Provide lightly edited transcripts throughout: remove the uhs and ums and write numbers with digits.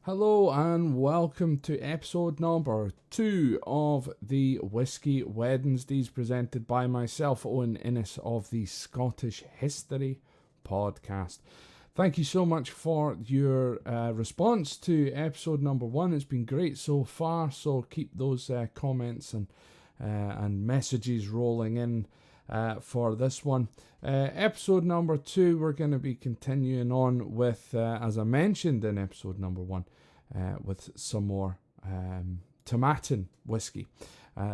Hello and welcome to episode number 2 of the Whisky Wednesdays, presented by myself, Owen Innes of the Scottish History Podcast. Thank you so much for your response to episode number 1. It's been great so far, so keep those comments and messages rolling in for this one. Episode number 2, we're going to be continuing on with, as I mentioned in episode number 1, with some more Tomatin whiskey.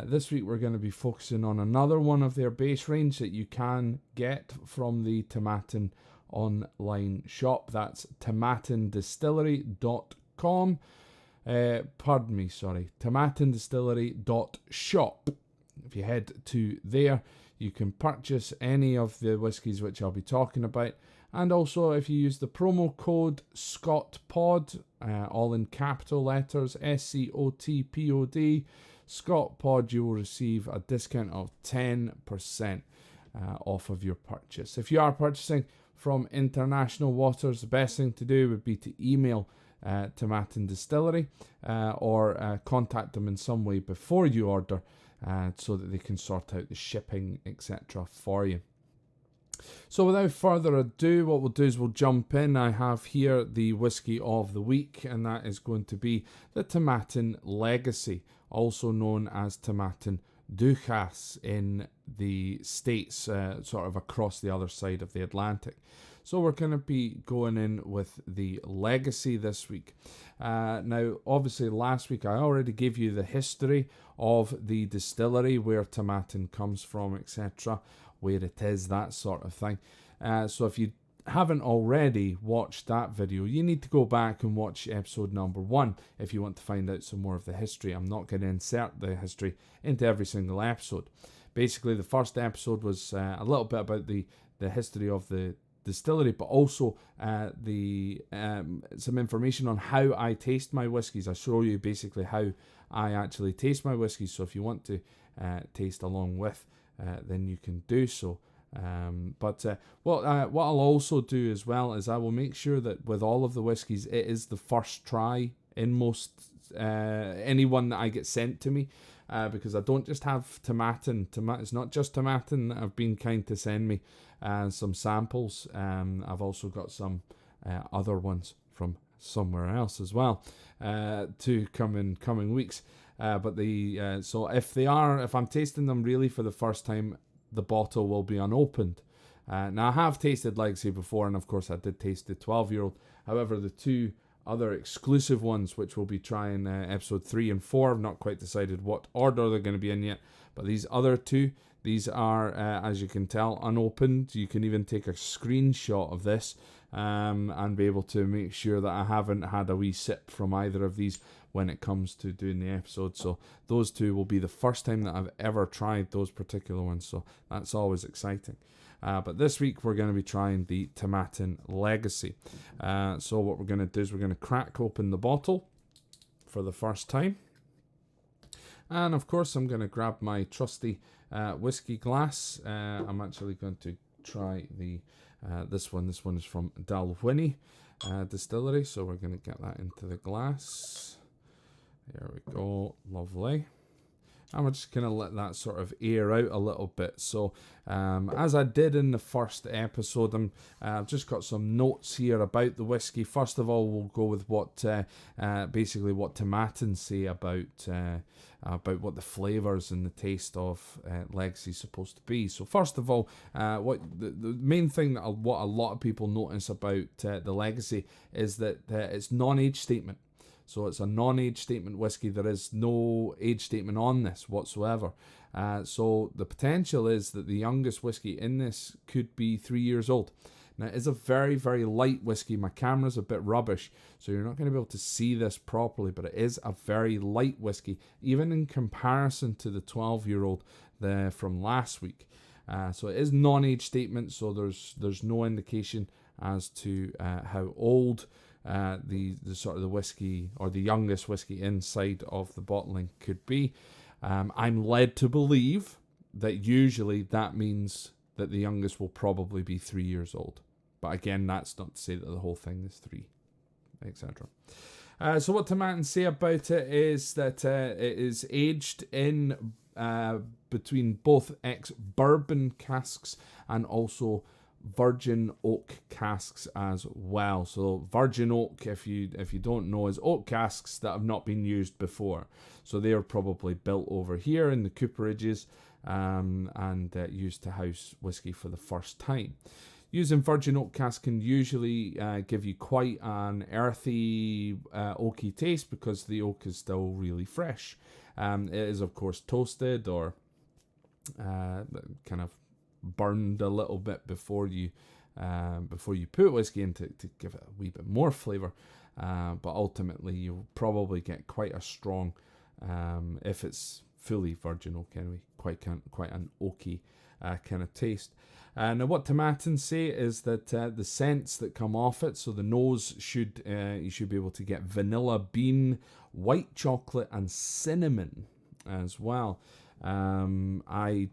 This week we're going to be focusing on another one of their base range that you can get from the Tomatin online shop. That's tomatindistillery.com. tomatindistillery.shop. If you head to there, you can purchase any of the whiskies which I'll be talking about. And also, if you use the promo code SCOTPOD, all in capital letters, SCOTPOD, SCOTPOD, you will receive a discount of 10% off of your purchase. If you are purchasing from international waters, the best thing to do would be to email Tomatin Distillery or contact them in some way before you order, so that they can sort out the shipping, etc. for you. So without further ado, what we'll do is we'll jump in. I have here the whiskey of the week, and that is going to be the Tomatin Legacy, also known as Tomatin Duchas in the States, sort of across the other side of the Atlantic. So we're going to be going in with the Legacy this week. Now, obviously, last week I already gave you the history of the distillery, where Tomatin comes from, etc., where it is, that sort of thing. So if you haven't already watched that video, you need to go back and watch episode number 1 if you want to find out some more of the history. I'm not going to insert the history into every single episode. Basically, the first episode was a little bit about the history of the distillery, but also some information on how I taste my whiskies. I show you basically how I actually taste my whiskies, so if you want to taste along with, then you can do so. But what I'll also do as well is I will make sure that with all of the whiskies, it is the first try in most anyone that I get sent to me, because I don't just have Tomatin. It's not just Tomatin that have been kind to send me some samples. I've also got some other ones from somewhere else as well to come in coming weeks. But so if I'm tasting them really for the first time, the bottle will be unopened. Now I have tasted Legacy before, and of course I did taste the 12-year-old. However, the two other exclusive ones, which we'll be trying episode 3 and 4, I've not quite decided what order they're going to be in yet. But these other two, these are, as you can tell, unopened. You can even take a screenshot of this and be able to make sure that I haven't had a wee sip from either of these when it comes to doing the episode. So those two will be the first time that I've ever tried those particular ones, so that's always exciting. But this week we're going to be trying the Tomatin Legacy. So what we're going to do is we're going to crack open the bottle for the first time. And of course I'm going to grab my trusty whiskey glass. I'm actually going to try this one. This one is from Dalwhinnie Distillery, so we're going to get that into the glass. There we go, lovely. And we're just going to let that sort of air out a little bit. So as I did in the first episode, I've just got some notes here about the whiskey. First of all, we'll go with what basically what Tomatin say about what the flavours and the taste of Legacy is supposed to be. So first of all, what the main thing that what a lot of people notice about the Legacy is that it's non-age statement. So it's a non-age statement whiskey. There is no age statement on this whatsoever. So the potential is that the youngest whiskey in this could be 3 years old. Now, it is a very, very light whiskey. My camera's a bit rubbish, so you're not going to be able to see this properly, but it is a very light whiskey, even in comparison to the 12-year-old from last week. So it is non-age statement, so there's no indication as to how old the sort of the whiskey or the youngest whiskey inside of the bottling could be. I'm led to believe that usually that means that the youngest will probably be 3 years old. But again, that's not to say that the whole thing is 3, etc. So what Tomatin say about it is that it is aged in between both ex-bourbon casks and also virgin oak casks as well. So virgin oak, if you don't know, is oak casks that have not been used before. So they are probably built over here in the cooperages and used to house whiskey for the first time. Using virgin oak casks can usually give you quite an earthy, oaky taste because the oak is still really fresh. It is, of course, toasted or kind of burned a little bit before you put whiskey in to give it a wee bit more flavour. But ultimately, you'll probably get quite a strong, if it's fully virgin oak anyway, quite an oaky kind of taste. Now what Tomatin say is that the scents that come off it, so the nose should you should be able to get vanilla bean, white chocolate and cinnamon as well. I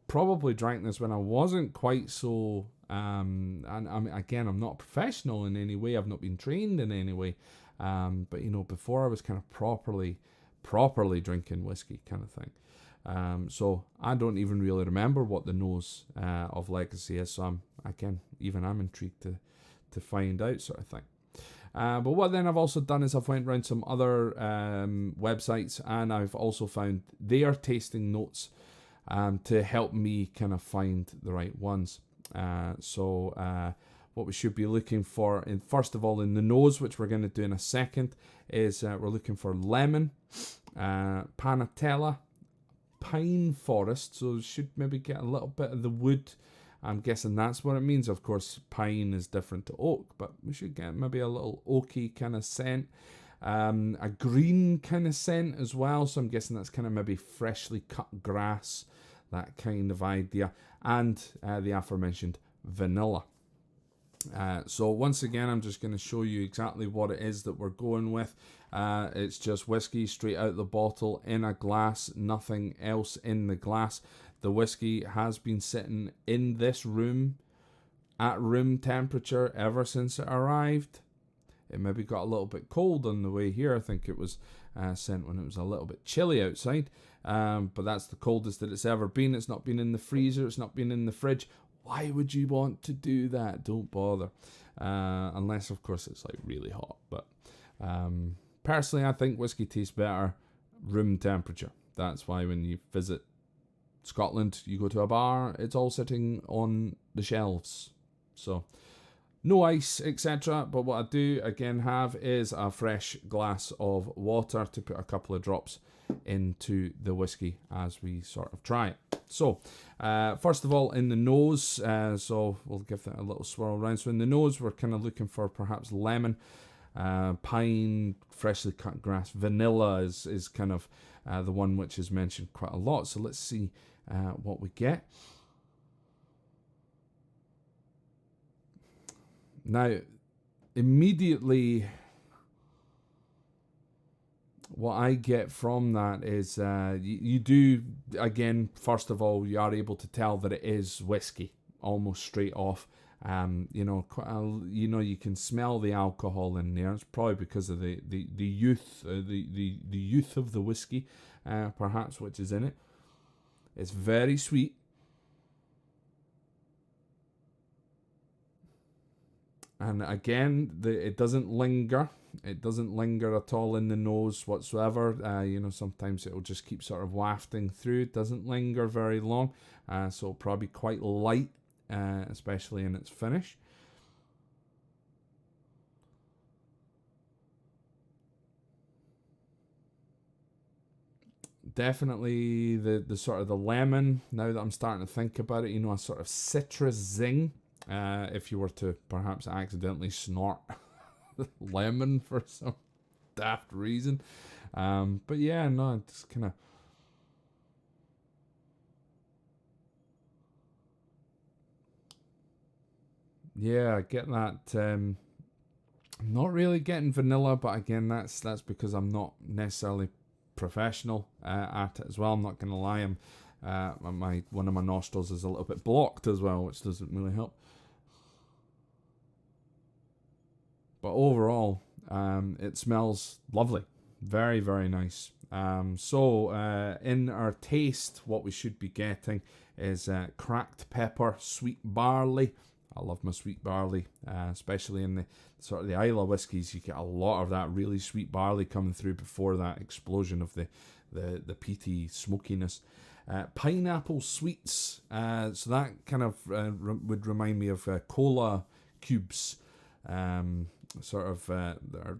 probably drank this when I wasn't quite so and I'm not a professional in any way, I've not been trained in any way, but before I was kind of properly drinking whiskey kind of thing. So I don't even really remember what the nose of Legacy is, so I'm intrigued to find out, sort of thing. But what then I've also done is I've went around some other websites and I've also found their tasting notes to help me kind of find the right ones. So what we should be looking for, first of all, in the nose, which we're going to do in a second, is we're looking for lemon, panatella, pine forest, so should maybe get a little bit of the wood. I'm guessing that's what it means. Of course, pine is different to oak, but we should get maybe a little oaky kind of scent. A green kind of scent as well, so I'm guessing that's kind of maybe freshly cut grass, that kind of idea. And the aforementioned vanilla. So once again, I'm just going to show you exactly what it is that we're going with. It's just whiskey straight out the bottle in a glass, nothing else in the glass. The whiskey has been sitting in this room at room temperature ever since it arrived. It maybe got a little bit cold on the way here. I think it was sent when it was a little bit chilly outside. But that's the coldest that it's ever been. It's not been in the freezer. It's not been in the fridge. Why would you want to do that? Don't bother. Unless, of course, it's like really hot. But personally, I think whiskey tastes better room temperature. That's why when you visit Scotland, you go to a bar, it's all sitting on the shelves. So no ice, etc. But what I do again have is a fresh glass of water to put a couple of drops into the whiskey as we sort of try it. So first of all, in the nose, so we'll give that a little swirl around. So in the nose, we're kind of looking for perhaps lemon, pine, freshly cut grass. Vanilla is kind of the one which is mentioned quite a lot. So let's see what we get. Now, immediately, what I get from that is you do, again, first of all, you are able to tell that it is whiskey almost straight off. You can smell the alcohol in there. It's probably because of the youth, the youth of the whiskey, perhaps, which is in it. It's very sweet. And again, it doesn't linger. It doesn't linger at all in the nose whatsoever. Sometimes it will just keep sort of wafting through. It doesn't linger very long. So it'll probably be quite light, especially in its finish. Definitely the sort of the lemon, now that I'm starting to think about it, a sort of citrus zing. If you were to perhaps accidentally snort lemon for some daft reason. But yeah, no, it's kind of... Yeah, I get that. I'm not really getting vanilla, but again, that's because I'm not necessarily professional at it as well. I'm not going to lie. One of my nostrils is a little bit blocked as well, which doesn't really help. But overall, It smells lovely. Very, very nice. So in our taste, what we should be getting is cracked pepper, sweet barley. I love my sweet barley, especially in the sort of the Isla whiskies. You get a lot of that really sweet barley coming through before that explosion of the peaty smokiness. Pineapple sweets. So that kind of would remind me of cola cubes. They're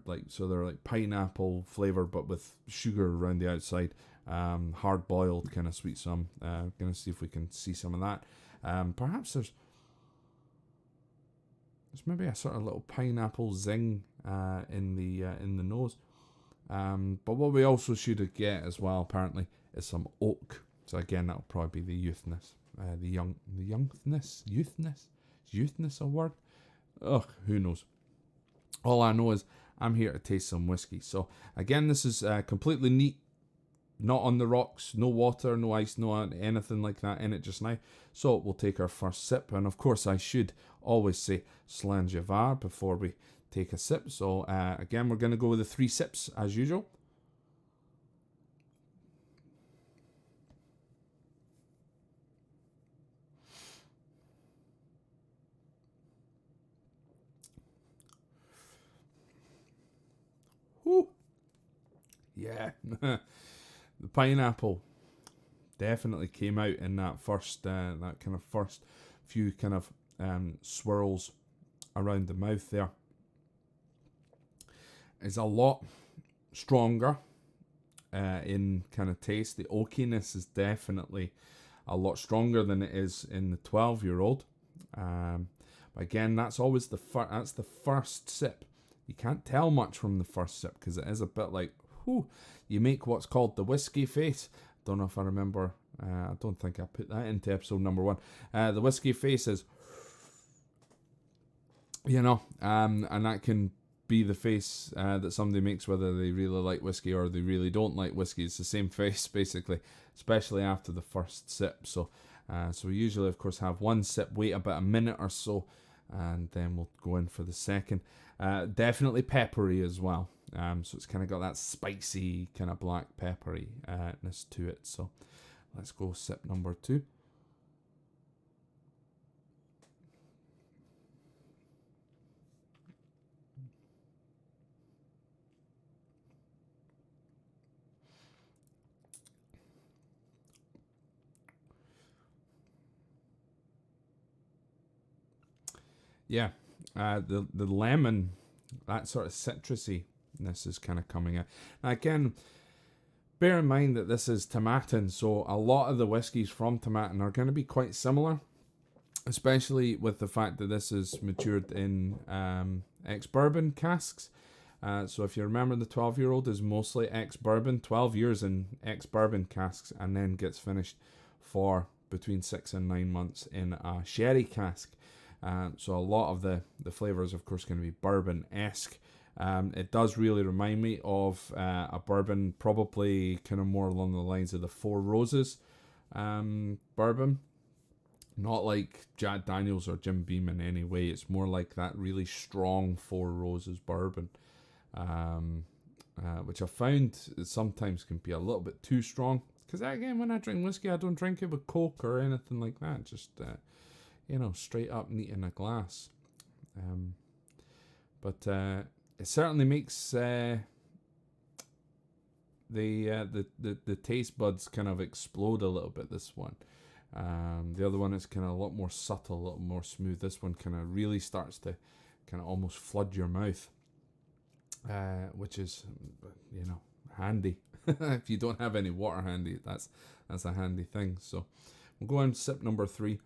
like pineapple flavor, but with sugar around the outside. Hard boiled kind of sweet. So I'm gonna see if we can see some of that. Perhaps there's maybe a sort of little pineapple zing in the nose. But what we also should get as well, apparently, is some oak. So again, that'll probably be the youthness, youthness a word? Ugh, who knows? All I know is I'm here to taste some whiskey. So again, this is completely neat, not on the rocks, no water, no ice, no anything like that in it just now. So we'll take our first sip, and of course I should always say Slangevar before we take a sip. So again, we're going to go with the 3 sips as usual. Woo. Yeah, the pineapple definitely came out in that first, that kind of first few kind of swirls around the mouth there. Is a lot stronger in kind of taste. The oakiness is definitely a lot stronger than it is in the 12-year-old. But again, that's always that's the first sip. You can't tell much from the first sip because it is a bit like, whew, you make what's called the whiskey face. Don't know if I remember. I don't think I put that into episode number 1. The whiskey face is, and that can be the face that somebody makes whether they really like whiskey or they really don't like whiskey. It's the same face basically, especially after the first sip. So we usually, of course, have 1 sip, wait about a minute or so, and then we'll go in for the second. Definitely peppery as well. So it's kind of got that spicy kind of black pepperiness to it. So let's go sip number 2. Yeah, the lemon, that sort of citrusy-ness is kind of coming out. Now again, bear in mind that this is Tomatin, so a lot of the whiskies from Tomatin are going to be quite similar, especially with the fact that this is matured in ex-bourbon casks. So if you remember, the 12-year-old is mostly ex-bourbon, 12 years in ex-bourbon casks, and then gets finished for between 6 and 9 months in a sherry cask. So a lot of the flavours, of course, going to be bourbon-esque. It does really remind me of a bourbon, probably kind of more along the lines of the Four Roses bourbon. Not like Jack Daniels or Jim Beam in any way. It's more like that really strong Four Roses bourbon, which I found sometimes can be a little bit too strong. Because again, when I drink whiskey, I don't drink it with Coke or anything like that. Just straight up neat in a glass. But it certainly makes the taste buds kind of explode a little bit, this one. The other one is kind of a lot more subtle, a little more smooth. This one kind of really starts to kind of almost flood your mouth, which is, handy. If you don't have any water handy, that's a handy thing. So we'll go on to sip number 3.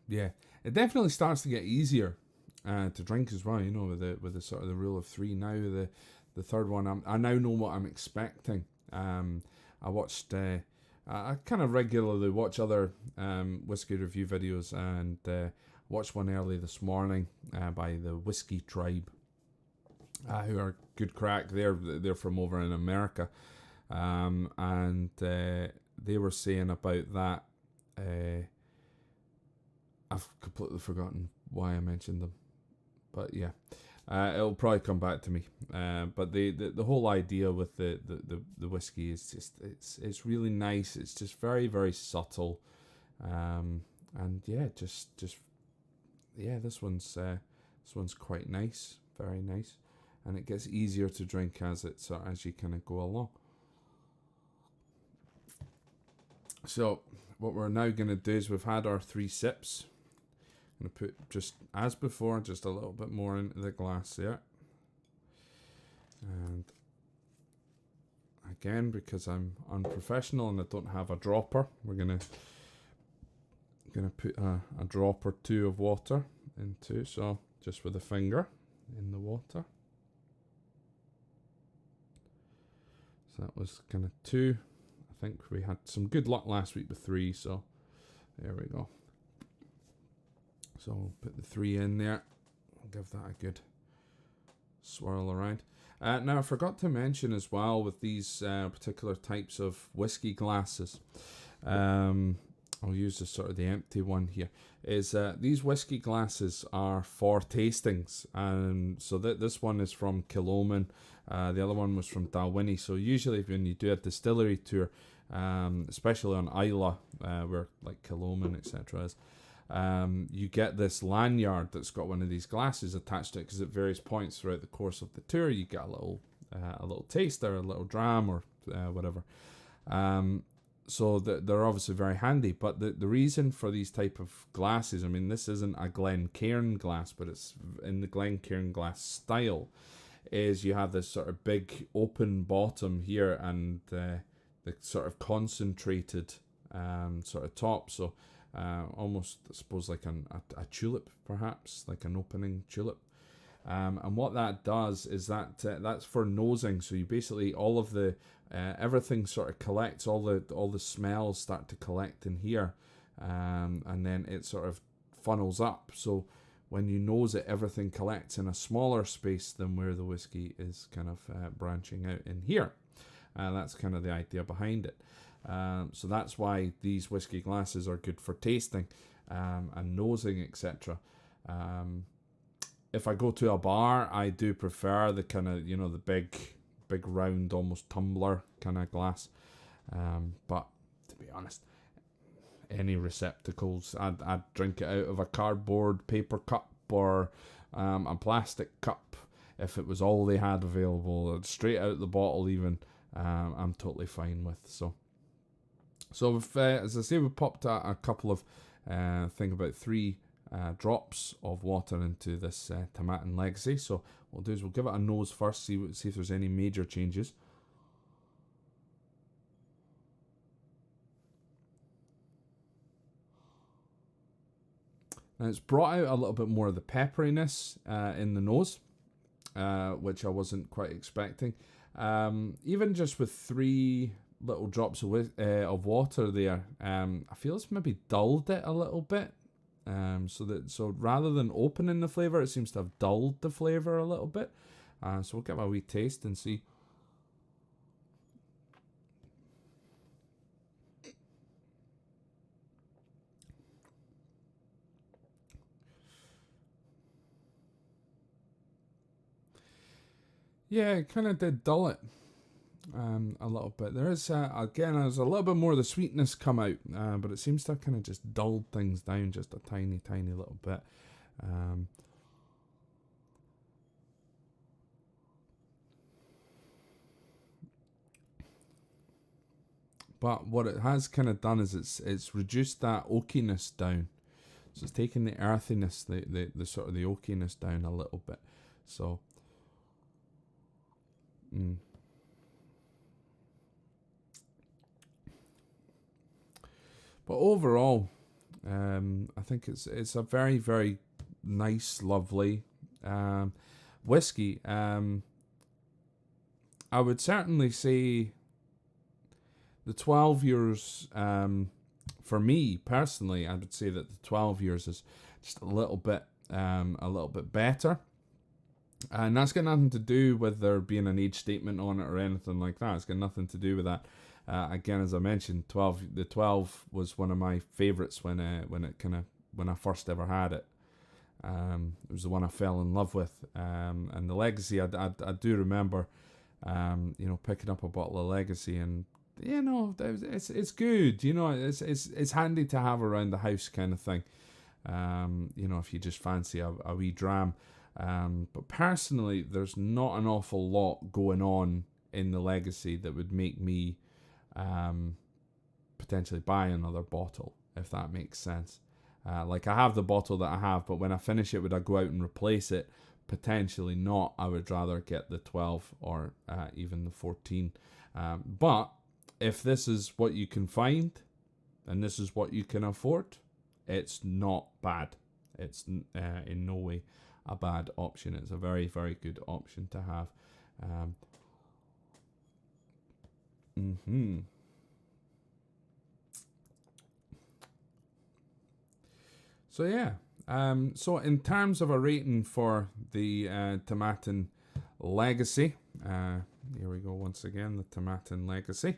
Yeah, it definitely starts to get easier to drink as well. With the sort of the rule of 3. Now the third one, I now know what I'm expecting. I watched. I kind of regularly watch other whiskey review videos, and watched one early this morning by the Whiskey Tribe, who are good crack. They're from over in America, and they were saying about that. I've completely forgotten why I mentioned them, but yeah, it'll probably come back to me. But the whole idea with the whiskey is just it's really nice. It's just very, very subtle, and yeah, just yeah, this one's quite nice, very nice, and it gets easier to drink as you kind of go along. So what we're now going to do is we've had our 3 sips. I'm going to put, just as before, just a little bit more into the glass there. And again, because I'm unprofessional and I don't have a dropper, we're going to put a drop or 2 of water into, so just with a finger in the water. So that was kind of 2. I think we had some good luck last week with 3, so there we go. So we'll put the 3 in there. I'll give that a good swirl around. Now I forgot to mention as well with these particular types of whiskey glasses, I'll use the empty one here, is these whiskey glasses are for tastings, and so this one is from Killoman, the other one was from Dalwhinnie. So usually when you do a distillery tour, especially on Isla, where like Killoman etc. is, you get this lanyard that's got one of these glasses attached to it, because at various points throughout the course of the tour you get a little taster, a little dram, or whatever. So they're obviously very handy, but the reason for these type of glasses, I mean, this isn't a Glencairn glass, but it's in the Glencairn glass style, is you have this sort of big open bottom here, and the sort of concentrated sort of top, so almost, I suppose, like a tulip, perhaps, like an opening tulip. And what that does is that's for nosing. So you basically, all of the everything sort of collects, all the smells start to collect in here, and then it sort of funnels up. So when you nose it, everything collects in a smaller space than where the whiskey is kind of branching out in here. That's kind of the idea behind it. So that's why these whiskey glasses are good for tasting and nosing, etc. If I go to a bar, I do prefer the kind of, the big round, almost tumbler kind of glass. But to be honest, any receptacles, I'd drink it out of a cardboard paper cup or a plastic cup if it was all they had available, straight out the bottle even. I'm totally fine with. So we've, as I say, we popped a couple of think about 3 drops of water into this Tomatin Legacy. So what we'll do is we'll give it a nose first, see if there's any major changes. Now it's brought out a little bit more of the pepperiness in the nose, which I wasn't quite expecting. Even just with 3 little drops of water there, I feel it's maybe dulled it a little bit. So rather than opening the flavour, it seems to have dulled the flavour a little bit. So we'll give it a wee taste and see. Yeah, it kind of did dull it a little bit. There is, again, there's a little bit more of the sweetness come out, but it seems to have kind of just dulled things down just a tiny, tiny little bit. But what it has kind of done is it's reduced that oakiness down. So it's taken the earthiness, the sort of the oakiness down a little bit. So, But overall, I think it's a very, very nice, lovely whiskey. I would certainly say the 12 years, for me personally, I would say that the 12 years is just a little bit better. And that's got nothing to do with there being an age statement on it or anything like that. It's got nothing to do with that. Again, as I mentioned, the 12 was one of my favourites when I first ever had it. It was the one I fell in love with, and the Legacy. I do remember, picking up a bottle of Legacy, and it's good. It's handy to have around the house, kind of thing. If you just fancy a wee dram. But personally, there's not an awful lot going on in the Legacy that would make me potentially buy another bottle, if that makes sense. Like, I have the bottle that I have, but when I finish it, would I go out and replace it? Potentially not. I would rather get the 12 or even the 14. But if this is what you can find and this is what you can afford, it's not bad. It's in no way a bad option. It's a very, very good option to have. So yeah. So in terms of a rating for the Tomatin Legacy, here we go once again, the Tomatin Legacy.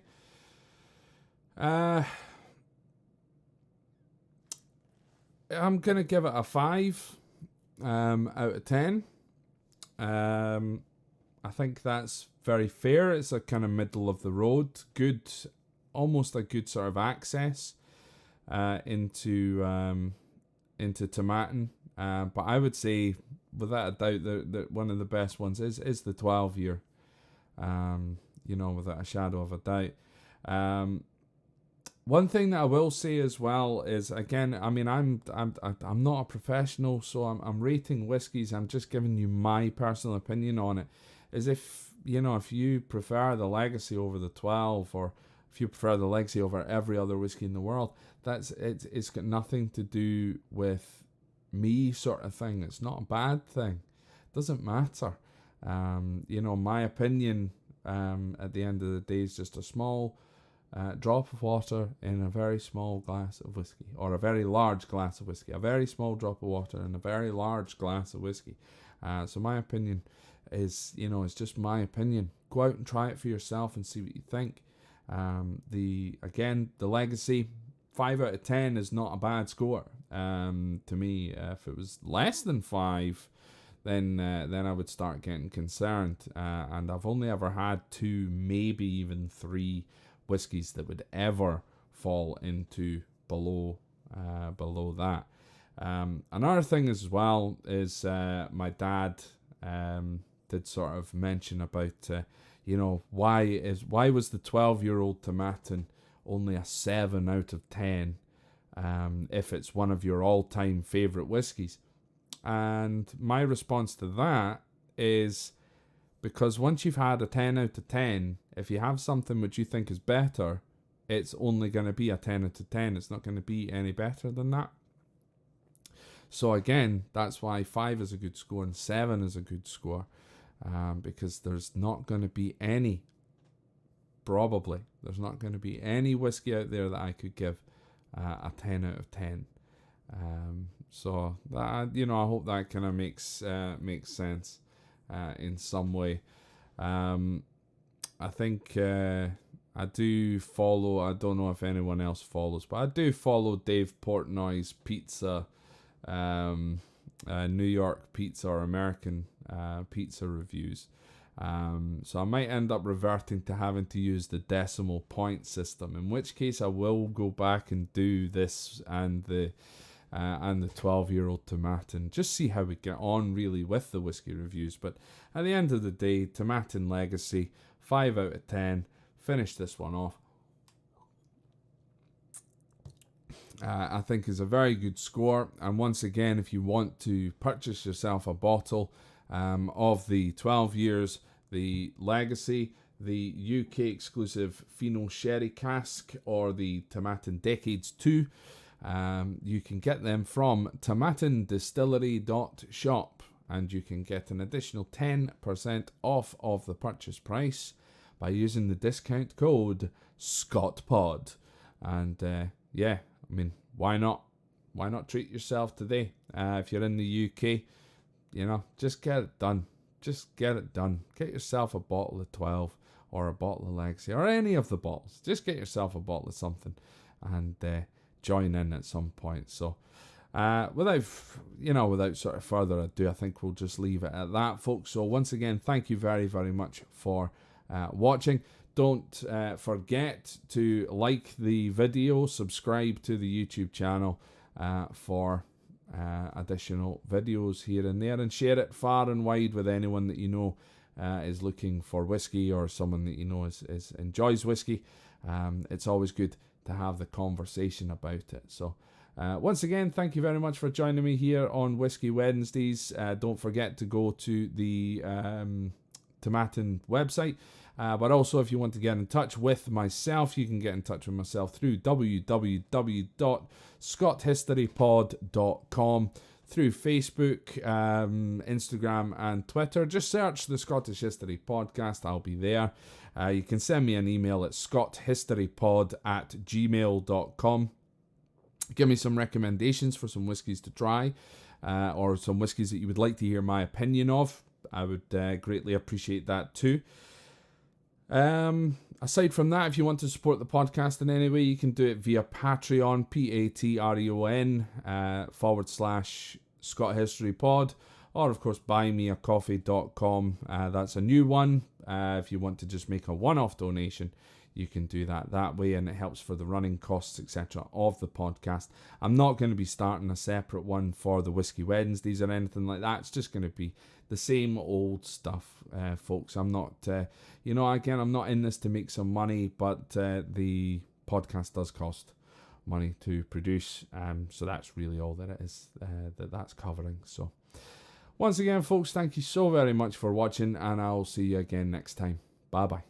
I'm gonna give it a 5 out of 10. I think that's very fair. It's a kind of middle of the road, good, almost a good sort of access into Tomatin. But I would say, without a doubt, that one of the best ones is the 12 year. Without a shadow of a doubt. One thing that I will say as well is, again, I mean, I'm not a professional, so I'm rating whiskies. I'm just giving you my personal opinion on it. Is if you prefer the Legacy over the 12, or if you prefer the Legacy over every other whiskey in the world, it's got nothing to do with me, sort of thing. It's not a bad thing. It doesn't matter. My opinion at the end of the day is just a small drop of water in a very small glass of whiskey, or a very large glass of whiskey. A very small drop of water in a very large glass of whiskey. So my opinion is, it's just my opinion. Go out and try it for yourself and see what you think. The Legacy, 5 out of 10 is not a bad score. To me, if it was less than 5, then I would start getting concerned. And I've only ever had 2, maybe even 3 whiskies that would ever fall into below that. Another thing as well is my dad did sort of mention about why was the 12-year-old Tomatin only a 7 out of 10 if it's one of your all-time favourite whiskies. And my response to that is, because once you've had a 10 out of 10, if you have something which you think is better, it's only going to be a 10 out of 10. It's not going to be any better than that. So again, that's why 5 is a good score and 7 is a good score, because there's not going to be any, there's not going to be any whiskey out there that I could give a 10 out of 10. So that, I hope that kind of makes sense in some way. I think I do follow, I don't know if anyone else follows, but I do follow Dave Portnoy's pizza, New York pizza or American pizza reviews. So I might end up reverting to having to use the decimal point system, in which case I will go back and do this and the 12-year-old Tomatin, just see how we get on really with the whiskey reviews. But at the end of the day, Tomatin Legacy, 5 out of 10. Finish this one off. I think is a very good score. And once again, if you want to purchase yourself a bottle of the 12 years, the Legacy, the UK exclusive Fino Sherry cask, or the Tomatin Decades 2, you can get them from tomatindistillery.shop, and you can get an additional 10% off of the purchase price by using the discount code ScottPod. And I mean, why not? Why not treat yourself today? If you're in the UK, just get it done. Just get it done. Get yourself a bottle of 12 or a bottle of Legacy or any of the bottles. Just get yourself a bottle of something and join in at some point. So without sort of further ado, I think we'll just leave it at that, folks. So once again, thank you very, very much for watching. Don't forget to like the video, subscribe to the YouTube channel for additional videos here and there, and share it far and wide with anyone that you know is looking for whiskey, or someone that you know is enjoys whiskey. It's always good to have the conversation about it. So once again, thank you very much for joining me here on Whisky Wednesdays. Don't forget to go to the Tomatin website. But also, if you want to get in touch with myself, you can get in touch with myself through www.scotthistorypod.com, through Facebook, Instagram and Twitter. Just search the Scottish History Podcast. I'll be there. You can send me an email at scotthistorypod@gmail.com. Give me some recommendations for some whiskies to try, or some whiskies that you would like to hear my opinion of. I would greatly appreciate that too. Aside from that, if you want to support the podcast in any way, you can do it via Patreon, Patreon /Scott History Pod, or of course buymeacoffee.com. That's a new one. If you want to just make a one-off donation, you can do that way, and it helps for the running costs, etc. of the podcast. I'm not going to be starting a separate one for the Whisky Wednesdays or anything like that. It's just going to be the same old stuff, folks. I'm not, I'm not in this to make some money, but the podcast does cost money to produce. So that's really all that it is that's covering. So once again, folks, thank you so very much for watching, and I'll see you again next time. Bye-bye.